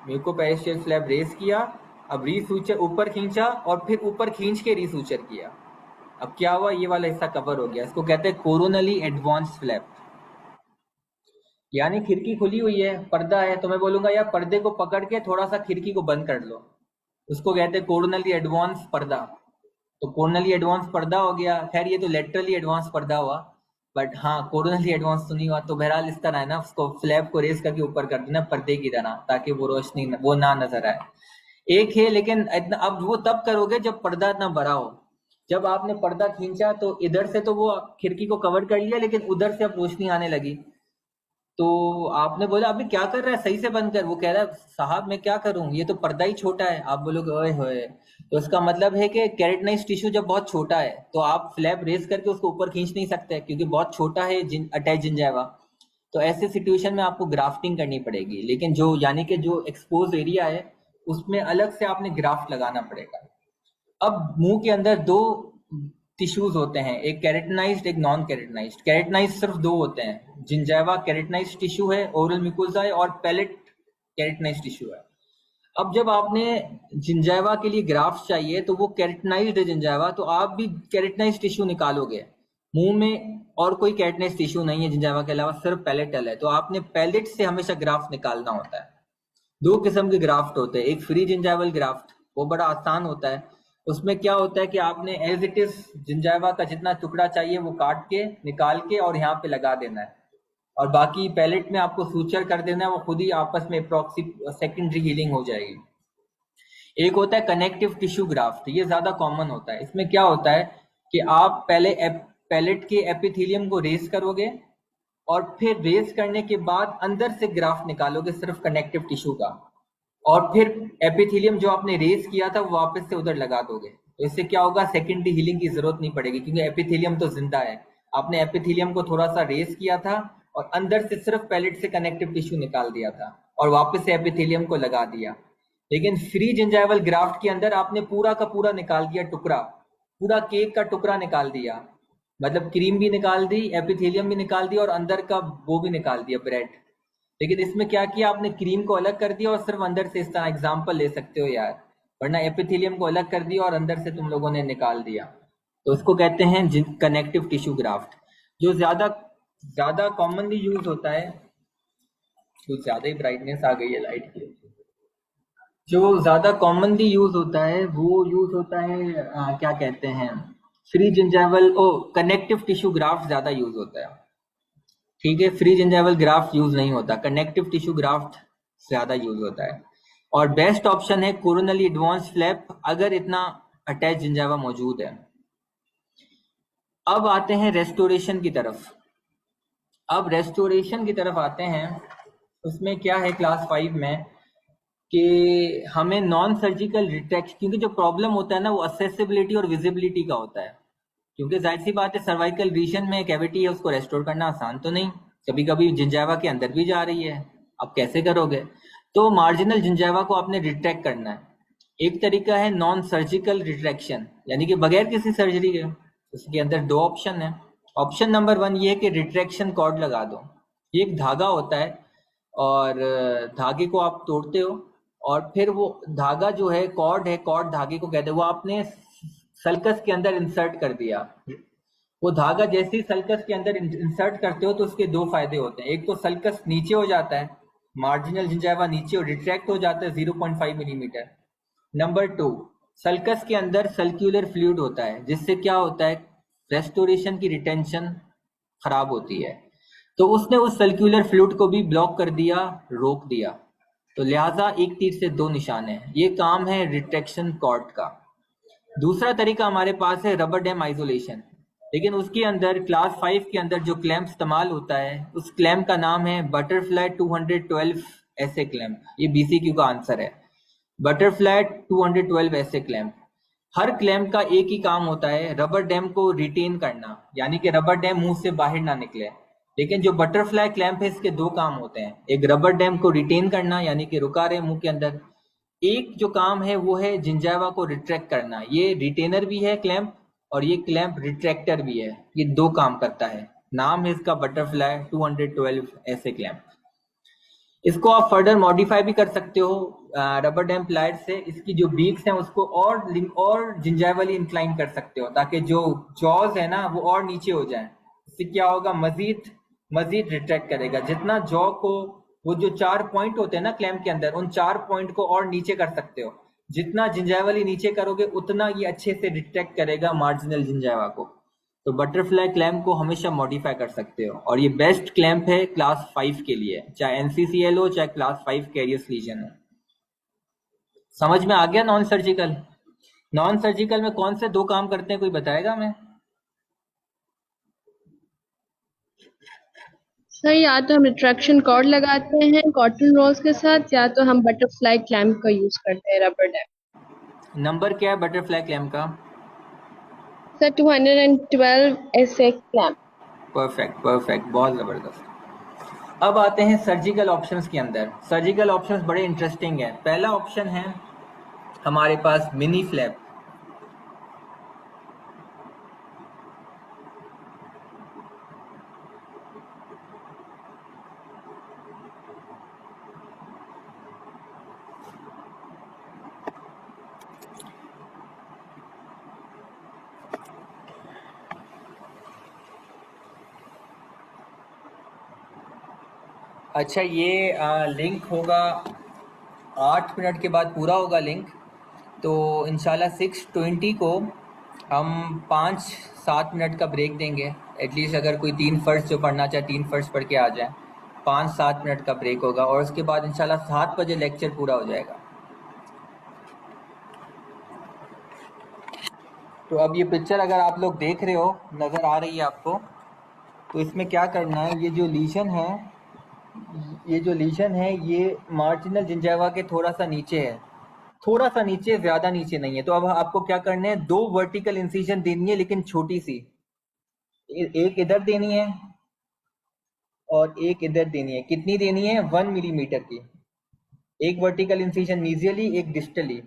S1: म्यूकोपेरिशियल फ्लैप रेस किया, अब रीसूचर ऊपर खींचा और फिर ऊपर खींच के रीसूचर किया। अब क्या हुआ, ये वाला हिस्सा कवर हो गया। इसको कहते हैं कोरोनली एडवांस फ्लैप। यानी खिड़की खुली हुई है, पर्दा है, तो मैं बोलूंगा यार पर्दे को पकड़ के थोड़ा सा खिड़की को बंद कर लो, उसको कहते हैं कोरोनली एडवांस पर्दा। तो कोरोनली एडवांस पर्दा हो गया। खैर ये तो लेटरली एडवांस पर्दा हुआ, बट हाँ कोरोनली एडवांस तो नहीं हुआ। तो बहरहाल इस तरह है ना, उसको फ्लैप को रेस करके ऊपर कर देना पर्दे की तरह, ताकि वो रोशनी वो ना नजर आए। एक है, लेकिन इतना अब वो तब करोगे जब पर्दा इतना बड़ा हो। जब आपने पर्दा खींचा तो इधर से तो वो खिड़की को कवर कर लिया, लेकिन उधर से अब रोशनी आने लगी। तो आपने बोला अभी क्या कर रहा है, सही से बंद कर। वो कह रहा है साहब मैं क्या करूं, ये तो पर्दा ही छोटा है। आप बोलोगे ओए होए, तो इसका मतलब है कि केराटिनाइज टिश्यू जब बहुत छोटा है तो आप फ्लैप रेस करके उसको ऊपर खींच नहीं सकते, क्योंकि बहुत छोटा है अटैच जिंजाइवा। तो ऐसे सिचुएशन में आपको ग्राफ्टिंग करनी पड़ेगी, लेकिन जो यानी कि जो एक्सपोज एरिया है उसमें अलग से आपने ग्राफ्ट लगाना पड़ेगा। अब मुंह के अंदर 2 टिश्यूज होते हैं, एक केराटिनाइज्ड एक नॉन केराटिनाइज्ड। केराटिनाइज्ड सिर्फ 2 होते हैं, जिंजाइवा केराटिनाइज्ड टिश्यू है, ओरल म्यूकोसा है, और पैलेट केराटिनाइज्ड टिश्यू है। अब जब आपने जिंजाइवा के लिए ग्राफ्ट चाहिए तो वो केराटिनाइज्ड है जिंजाइवा, तो आप भी केराटिनाइज्ड टिश्यू निकालोगे। मुंह में और कोई केराटिनाइज्ड टिश्यू नहीं है जिंजाइवा के अलावा, सिर्फ पैलेटल है, तो आपने पैलेट से हमेशा ग्राफ्ट निकालना होता है। 2 किस्म के ग्राफ्ट होते हैं, एक फ्री जिंजाइवल ग्राफ्ट, वो बड़ा आसान होता है। उसमें क्या होता है कि आपने एज इट इज जिंजाइवा का जितना टुकड़ा चाहिए वो काट के निकाल के और यहाँ पे लगा देना है, और बाकी पैलेट में आपको सूचर कर देना है, वो खुद ही आपस में प्रॉक्सी सेकेंडरी हीलिंग हो जाएगी। एक होता है कनेक्टिव टिश्यू ग्राफ्ट, ये ज्यादा कॉमन होता है। इसमें क्या होता है कि आप पहले पैलेट के एपिथेलियम को रेस करोगे और फिर रेस करने के बाद अंदर से ग्राफ्ट निकालोगे सिर्फ कनेक्टिव टिश्यू का, और फिर एपिथेलियम जो आपने रेस किया था वो वापस से उधर लगा दोगे। तो इससे क्या होगा, सेकेंडरी हीलिंग की जरूरत नहीं पड़ेगी क्योंकि एपिथेलियम तो जिंदा है। आपने एपिथेलियम को थोड़ा सा रेस किया था और अंदर से सिर्फ पैलेट से कनेक्टिव टिश्यू निकाल दिया था और वापस से एपिथेलियम को लगा दिया। लेकिन फ्री जिंजाइवल ग्राफ्ट के अंदर आपने पूरा का पूरा निकाल दिया टुकड़ा, पूरा केक का टुकड़ा निकाल दिया, मतलब क्रीम भी निकाल दी, एपिथेलियम भी निकाल दिया और अंदर का वो भी निकाल दिया, ब्रेड। लेकिन इसमें क्या किया आपने, क्रीम को अलग कर दिया और सिर्फ अंदर से, इस तरह एग्जाम्पल ले सकते हो यार, वरना एपिथेलियम को अलग कर दिया और अंदर से तुम लोगों ने निकाल दिया। तो इसको कहते हैं कनेक्टिव टिश्यू ग्राफ्ट। जो ज्यादा ज्यादा कॉमनली यूज होता है, कुछ ज्यादा ही ब्राइटनेस आ गई है लाइट की, जो ज्यादा कॉमनली यूज होता है वो यूज होता है क्या कहते हैं, free gingival connective tissue graft ज्यादा यूज होता है। ठीक है, फ्री जिंजाइवल ग्राफ्ट यूज नहीं होता, कनेक्टिव टिश्यू ग्राफ्ट ज्यादा यूज होता है। और बेस्ट ऑप्शन है कोरोनली एडवांस फ्लैप, अगर इतना अटैच जिंजाइवा मौजूद है। अब आते हैं रेस्टोरेशन की तरफ। अब रेस्टोरेशन की तरफ आते हैं, उसमें क्या है क्लास 5 में कि हमें नॉन सर्जिकल रिट्रैक्शन, क्योंकि जो प्रॉब्लम होता है ना वो असेसिबिलिटी और विजिबिलिटी का होता है। क्योंकि जाहिर सी बात है सर्वाइकल रीजन में कैविटी है, उसको रेस्टोर करना आसान तो नहीं, कभी कभी जिंजाइवा के अंदर भी जा रही है, आप कैसे करोगे? तो मार्जिनल जिंजाइवा को आपने रिट्रैक्ट करना है। एक तरीका है नॉन सर्जिकल रिट्रैक्शन, यानी कि बगैर किसी सर्जरी के। उसके अंदर दो ऑप्शन है। ऑप्शन नंबर 1 ये है कि रिट्रैक्शन कॉर्ड लगा दो। ये एक धागा होता है और धागे को आप तोड़ते हो और फिर वो धागा जो है, कॉर्ड है, कॉर्ड धागे को कहते हैं, वो आपने सल्कस के अंदर इंसर्ट कर दिया। वो धागा जैसे ही सल्कस के अंदर इंसर्ट करते हो तो उसके दो फायदे होते हैं। एक तो सल्कस नीचे हो जाता है, मार्जिनल जिंजाइवा नीचे और रिट्रैक्ट हो जाता है 0.5 मिलीमीटर। नंबर 2, सल्कस के अंदर सर्कुलर फ्लूइड होता है, जिससे क्या होता है, रेस्टोरेशन की रिटेंशन खराब होती है। तो उसने उस सर्कुलर फ्लूइड को भी ब्लॉक कर दिया, रोक दिया। तो लिहाजा एक तीर से दो निशाने हैं, ये काम है रिट्रैक्शन कॉर्ड का। दूसरा तरीका हमारे पास है रबर डैम आइसोलेशन, लेकिन उसके अंदर क्लास 5 के अंदर जो क्लैंप इस्तेमाल होता है उस क्लैंप का नाम है बटरफ्लाई 212 ऐसे क्लैंप। ये BCQ का आंसर है, बटरफ्लाई 212 ऐसे क्लैंप। हर क्लैंप का एक ही काम होता है, रबर डैम को रिटेन करना, यानी कि रबर डैम मुंह से बाहर ना निकले। लेकिन जो बटरफ्लाई क्लैंप है इसके दो काम होते हैं, एक रबर डैम को रिटेन करना यानी कि रुका रहे मुंह के अंदर, एक जो काम है वो है जिंजाइवा को रिट्रैक्ट करना। ये रिटेनर भी है क्लैंप और ये क्लैंप रिट्रैक्टर भी है, ये दो काम करता है। नाम है इसका बटरफ्लाई 212 ऐसे क्लैंप। इसको आप फर्दर मॉडिफाई भी कर सकते हो रबर डैम प्लायर से, इसकी जो बीक्स हैं उसको और जिंजाइवली इंक्लाइन कर सकते हो ताकि जो जॉज है ना वो और नीचे हो जाए। इससे क्या होगा, मजीद रिट्रैक्ट करेगा। जितना जॉ को, वो जो 4 पॉइंट होते हैं ना क्लैंप के अंदर, उन 4 पॉइंट को और नीचे कर सकते हो। जितना जिंजाइवली नीचे करोगे उतना ये अच्छे से रिट्रैक्ट करेगा मार्जिनल जिंजाइवा को। तो बटरफ्लाई क्लैंप को हमेशा मॉडिफाई कर सकते हो और ये बेस्ट क्लैंप है क्लास 5 के लिए, चाहे NCCL हो चाहे क्लास 5 कैरियस लीजन हो। समझ में आ गया? नॉन सर्जिकल में कौन से दो काम करते हैं, कोई बताएगा हमें?
S4: सर या तो हम रिट्रैक्शन कॉर्ड लगाते हैं कॉटन रोल्स के साथ, या तो हम बटरफ्लाई क्लैंप का यूज करते हैं रबर डैम।
S1: नंबर क्या है बटरफ्लाई क्लैंप का?
S4: सर 212 ऐसे क्लैंप।
S1: परफेक्ट, बहुत जबरदस्त। अब आते हैं सर्जिकल ऑप्शंस के अंदर। सर्जिकल ऑप्शंस बड़े इंटरेस्टिंग है। पहला ऑप्शन है हमारे पास मिनी फ्लैप। अच्छा, ये लिंक होगा 8 मिनट के बाद पूरा होगा लिंक। तो इंशाल्लाह 6:20 को हम 5-7 मिनट का ब्रेक देंगे। एटलीस्ट अगर कोई 3 फर्स्ट जो पढ़ना चाहे 3 फर्स्ट पढ़ के आ जाए, 5-7 मिनट का ब्रेक होगा और उसके बाद इंशाल्लाह 7 बजे लेक्चर पूरा हो जाएगा। तो अब ये पिक्चर अगर आप लोग देख रहे हो, नज़र आ रही है आपको, तो इसमें क्या करना है, ये जो लीजन है ये मार्जिनल जिंजाइवा के थोड़ा सा नीचे है। थोड़ा सा नीचे, ज्यादा नीचे नहीं है। तो अब आपको क्या करना है, 2 वर्टिकल इंसिजन देनी है लेकिन छोटी सी। एक इधर देनी है और एक इधर देनी है। कितनी देनी है, 1 मिलीमीटर की। एक वर्टिकल इंसिजन मीजियली, एक डिस्टली।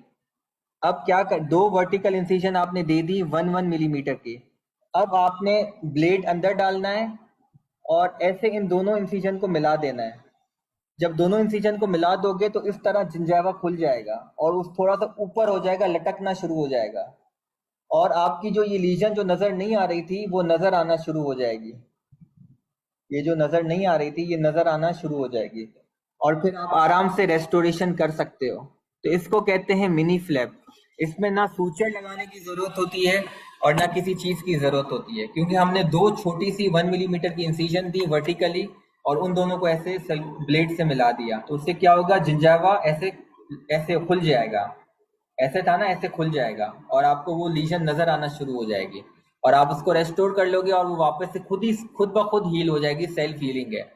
S1: अब क्या कर, 2 वर्टिकल इंसिजन आपने दे दी 1 मिलीमीटर की। अब आपने ब्लेड अंदर डालना है और ऐसे इन दोनों इंसिजन को मिला देना है। जब दोनों इंसिजन को मिला दोगे तो इस तरह जिंजावा खुल जाएगा और उस थोड़ा सा ऊपर हो जाएगा, लटकना शुरू हो जाएगा। और आपकी जो ये लीजन जो नजर नहीं आ रही थी वो नजर आना शुरू हो जाएगी। ये जो नजर नहीं आ रही थी ये नजर आना शुरू हो जाएगी और फिर आप आराम से रेस्टोरेशन कर सकते हो। तो इसको कहते हैं मिनी फ्लैप। इसमें ना सूचर लगाने की जरूरत होती है और ना किसी चीज की जरूरत होती है, क्योंकि हमने 2 छोटी सी 1 मिलीमीटर की इंसिजन दी वर्टिकली और उन दोनों को ऐसे ब्लेड से मिला दिया। तो उससे क्या होगा, जिंजावा ऐसे ऐसे खुल जाएगा। ऐसे था ना, ऐसे खुल जाएगा और आपको वो लीजन नजर आना शुरू हो जाएगी और आप उसको रेस्टोर कर लोगे और वो वापस से खुद ब खुद हील हो जाएगी। सेल्फ हीलिंग है।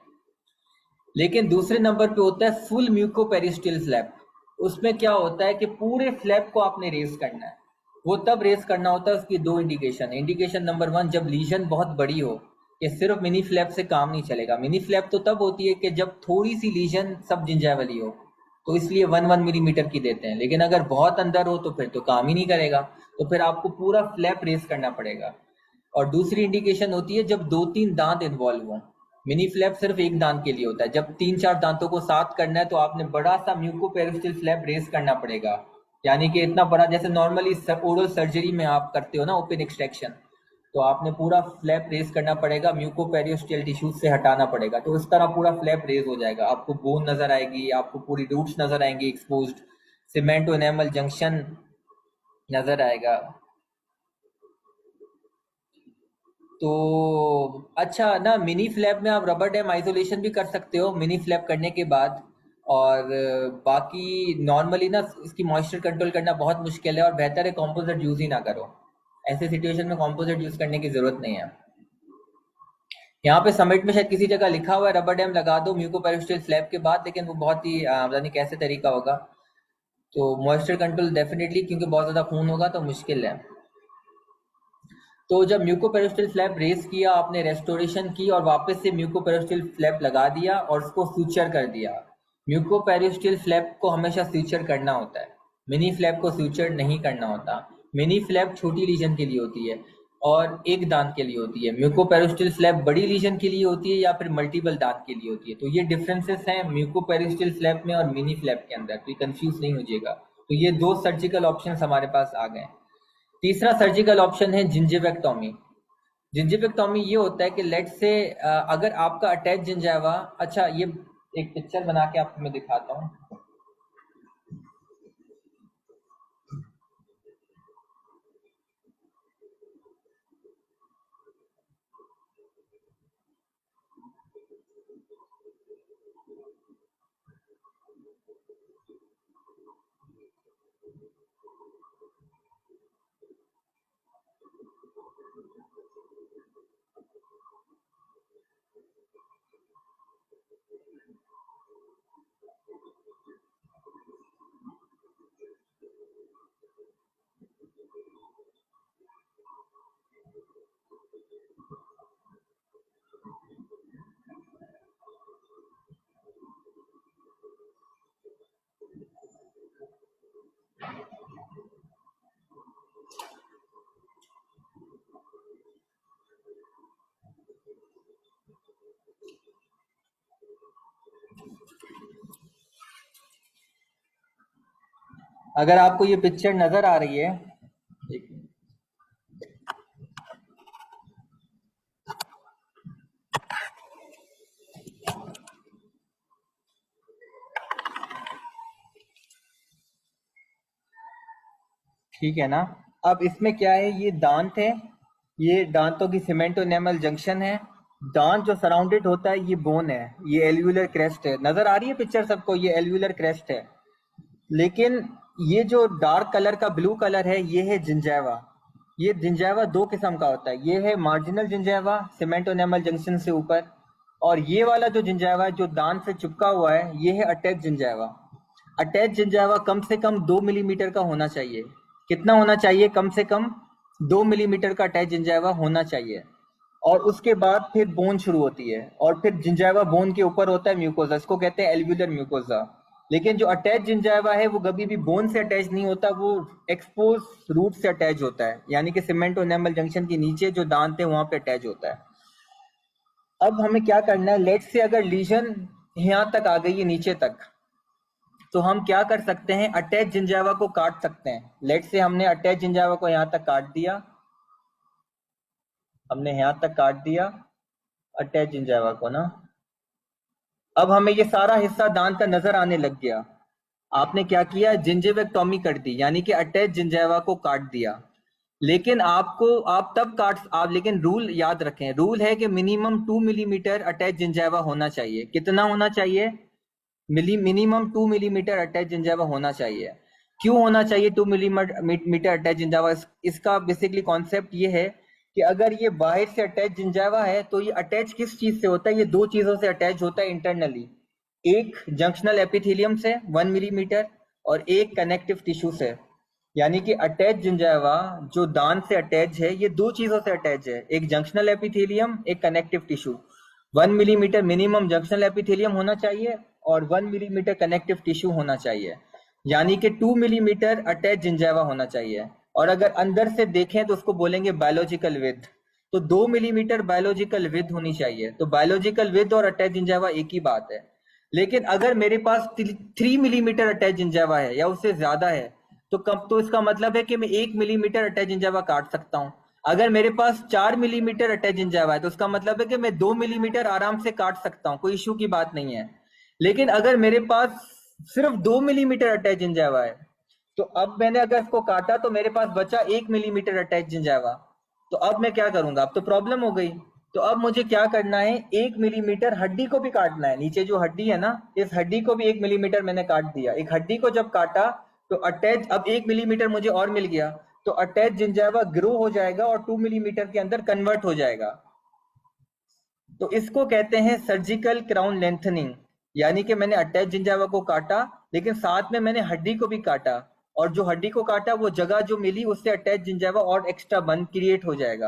S1: लेकिन दूसरे नंबर पे होता है फुल म्यूकोपेरिस्टियल फ्लैप। उसमें क्या होता है कि पूरे फ्लैप को आपने रेस करना है। वो तब रेस करना होता है, उसकी 2 इंडिकेशन। इंडिकेशन नंबर 1, जब लीजन बहुत बड़ी हो, कि सिर्फ मिनी फ्लैप से काम नहीं चलेगा। मिनी फ्लैप तो तब होती है कि जब थोड़ी सी लीजन सब जिंजावली हो, तो इसलिए 1 मिलीमीटर की देते हैं। लेकिन अगर बहुत अंदर हो तो फिर तो काम ही नहीं करेगा, तो फिर आपको पूरा फ्लैप रेस करना पड़ेगा। और दूसरी इंडिकेशन होती है जब 2-3 दांत इन्वॉल्व हो। मिनी फ्लैप सिर्फ एक दांत के लिए होता है। जब 3-4 दांतों को साथ करना है तो आपने बड़ा सा म्यूकोपेरिस्टियल फ्लैप रेस करना पड़ेगा। यानी कि इतना बड़ा, जैसे नॉर्मली ओरल सर्जरी में आप करते हो ना, ओपन एक्सट्रैक्शन, तो आपने पूरा फ्लैप रेस करना पड़ेगा, म्यूकोपेरिस्टियल टिश्यूज से हटाना पड़ेगा। तो इस तरह पूरा फ्लैप रेस हो जाएगा। आपको बोन नजर आएगी, आपको पूरी रूट्स नजर आएंगी एक्सपोज्ड, सीमेंटो एनेमल जंक्शन नजर आएगा। तो अच्छा ना, मिनी फ्लैप में आप रबर डैम आइसोलेशन भी कर सकते हो मिनी फ्लैप करने के बाद। और बाकी नॉर्मली ना इसकी मॉइस्चर कंट्रोल करना बहुत मुश्किल है और बेहतर है कॉम्पोजिट यूज ही ना करो। ऐसे सिचुएशन में कॉम्पोजिट यूज करने की जरूरत नहीं है। यहाँ पे समिट में शायद किसी जगह लिखा हुआ है रबर डैम लगा दो म्यूकोपेरिस्टियल फ्लैप के बाद, लेकिन वो बहुत ही पता नहीं कैसे तरीका होगा। तो मॉइस्चर कंट्रोल डेफिनेटली, क्योंकि बहुत ज्यादा खून होगा तो मुश्किल है। तो जब म्यूकोपेरिस्टियल फ्लैप रेस किया आपने, रेस्टोरेशन की और वापस से म्यूकोपेरिस्टियल फ्लैप लगा दिया और उसको सूचर कर दिया। म्यूकोपेरिस्टियल फ्लैप को हमेशा सूचर करना होता है, मिनी फ्लैप को सूचर नहीं करना होता। मिनी फ्लैप छोटी लीजन के लिए होती है और एक दांत के लिए होती है। म्यूकोपेरिस्टियल फ्लैप बड़ी लीजन के लिए होती है या फिर मल्टीपल दांत के लिए होती है। तो ये डिफरेंसेस हैं म्यूकोपेरिस्टियल फ्लैप में और मिनी फ्लैप के अंदर, तो ये कंफ्यूज नहीं हो जाएगा। तो ये 2 सर्जिकल ऑप्शंस हमारे पास आ गए। तीसरा सर्जिकल ऑप्शन है जिंजिवेक्टोमी। जिंजिवेक्टोमी ये होता है कि लेट से अगर आपका अटैच जिंजावा, अच्छा ये एक पिक्चर बना के आपको मैं दिखाता हूँ। अगर आपको ये पिक्चर नजर आ रही है, एक मिनट। ठीक है ना। अब इसमें क्या है, ये दांत है, ये दांतों की सीमेंटो एनेमल जंक्शन है। दांत जो सराउंडेड होता है ये बोन है, ये एल्व्यूलर क्रेस्ट है। नजर आ रही है पिक्चर सबको, ये एल्व्यूलर क्रेस्ट है। लेकिन ये जो डार्क कलर का ब्लू कलर है ये है जिंजावा। ये जिंजावा 2 किस्म का होता है, ये है मार्जिनल जिंजावा सीमेंटो एनेमल जंक्शन से ऊपर, और ये वाला जो जिंजावा जो दांत से चिपका हुआ है ये है अटैच जिंजावा। अटैच जिंजावा कम से कम 2 मिलीमीटर का होना चाहिए। कितना होना चाहिए? कम से कम 2 मिलीमीटर का अटैच जिंजावा होना चाहिए। और उसके बाद फिर बोन शुरू होती है, और फिर जिंजावा बोन के ऊपर होता है म्यूकोजा, इसको कहते हैं एल्व्यूलर म्यूकोजा। लेकिन जो अटैच जिंजावा है वो कभी भी बोन से अटैच नहीं होता, वो एक्सपोज रूट से अटैच होता है, यानी कि सीमेंटो एनामल जंक्शन के नीचे जो दांत है वहां पे अटैच होता है। अब हमें क्या करना है, लेट से अगर लीजन यहाँ तक आ गई है नीचे तक, तो हम क्या कर सकते हैं, अटैच जिंजावा को काट सकते हैं। लेट से हमने अटैच जिंजावा को यहाँ तक काट दिया, हमने यहाँ तक काट दिया अटैच जिंजावा को ना। अब हमें ये सारा हिस्सा दांत का नजर आने लग गया। आपने क्या किया, जिंजिवेक्टोमी कर दी, यानी कि अटैच जिंजावा को काट दिया। लेकिन लेकिन रूल याद रखें, रूल है कि मिनिमम 2 मिलीमीटर अटैच जिंजावा होना चाहिए। कितना होना चाहिए? मिनिमम 2 मिलीमीटर अटैच जिंजावा होना चाहिए। क्यों होना चाहिए 2 मिलीमीटर अटैच जिंजावा? इसका बेसिकली कॉन्सेप्ट ये है कि अगर ये बाहर से अटैच जिंजावा है तो ये अटैच किस चीज से होता है? ये दो चीजों से अटैच होता है इंटरनली, एक जंक्शनल एपिथेलियम से 1 मिलीमीटर और एक कनेक्टिव टिश्यू से। यानी कि अटैच जिंजावा जो दांत से अटैच है ये दो चीजों से अटैच है, एक जंक्शनल एपिथेलियम, एक connective tissue. 1 millimetre minimum junctional epithelium होना चाहिए और 1 मिलीमीटर कनेक्टिव टिश्यू होना चाहिए, यानी कि 2 मिलीमीटर अटैच जिंजावा होना चाहिए। और अगर अंदर से देखें तो उसको बोलेंगे बायोलॉजिकल विड्थ, तो 2 मिलीमीटर बायोलॉजिकल विड्थ होनी चाहिए। तो बायोलॉजिकल विड्थ और अटैच जिंजावा एक ही बात है। लेकिन अगर मेरे पास 3 मिलीमीटर अटैच जिंजावा है या उससे ज्यादा है तो इसका मतलब है कि मैं 1 मिलीमीटर अटैच जिंजावा काट सकता हूं। अगर मेरे पास 4 मिलीमीटर अटैच जिंजावा है तो उसका मतलब है कि मैं 2 मिलीमीटर आराम से काट सकता हूं, कोई इश्यू की बात नहीं है। लेकिन अगर मेरे पास सिर्फ 2 मिलीमीटर अटैच जिंजावा है, तो अब मैंने अगर इसको काटा तो मेरे पास बचा 1 मिलीमीटर अटैच जिंजावा। तो अब मैं क्या करूंगा? अब तो प्रॉब्लम हो गई। तो अब मुझे क्या करना है, 1 मिलीमीटर हड्डी को भी काटना है। नीचे जो हड्डी है ना, इस हड्डी को भी 1 मिलीमीटर मैंने काट दिया। एक हड्डी को जब काटा तो अटैच, अब 1 मिलीमीटर मुझे और मिल गया, तो अटैच जिंजावा ग्रो हो जाएगा और 2 मिलीमीटर के अंदर कन्वर्ट हो जाएगा। तो इसको कहते हैं सर्जिकल क्राउन लेंथनिंग, यानी कि मैंने अटैच जिंजावा को काटा लेकिन साथ में मैंने हड्डी को भी काटा, और जो हड्डी को काटा वो जगह जो मिली उससे अटैच जिंजावा और एक्स्ट्रा बन क्रिएट हो जाएगा।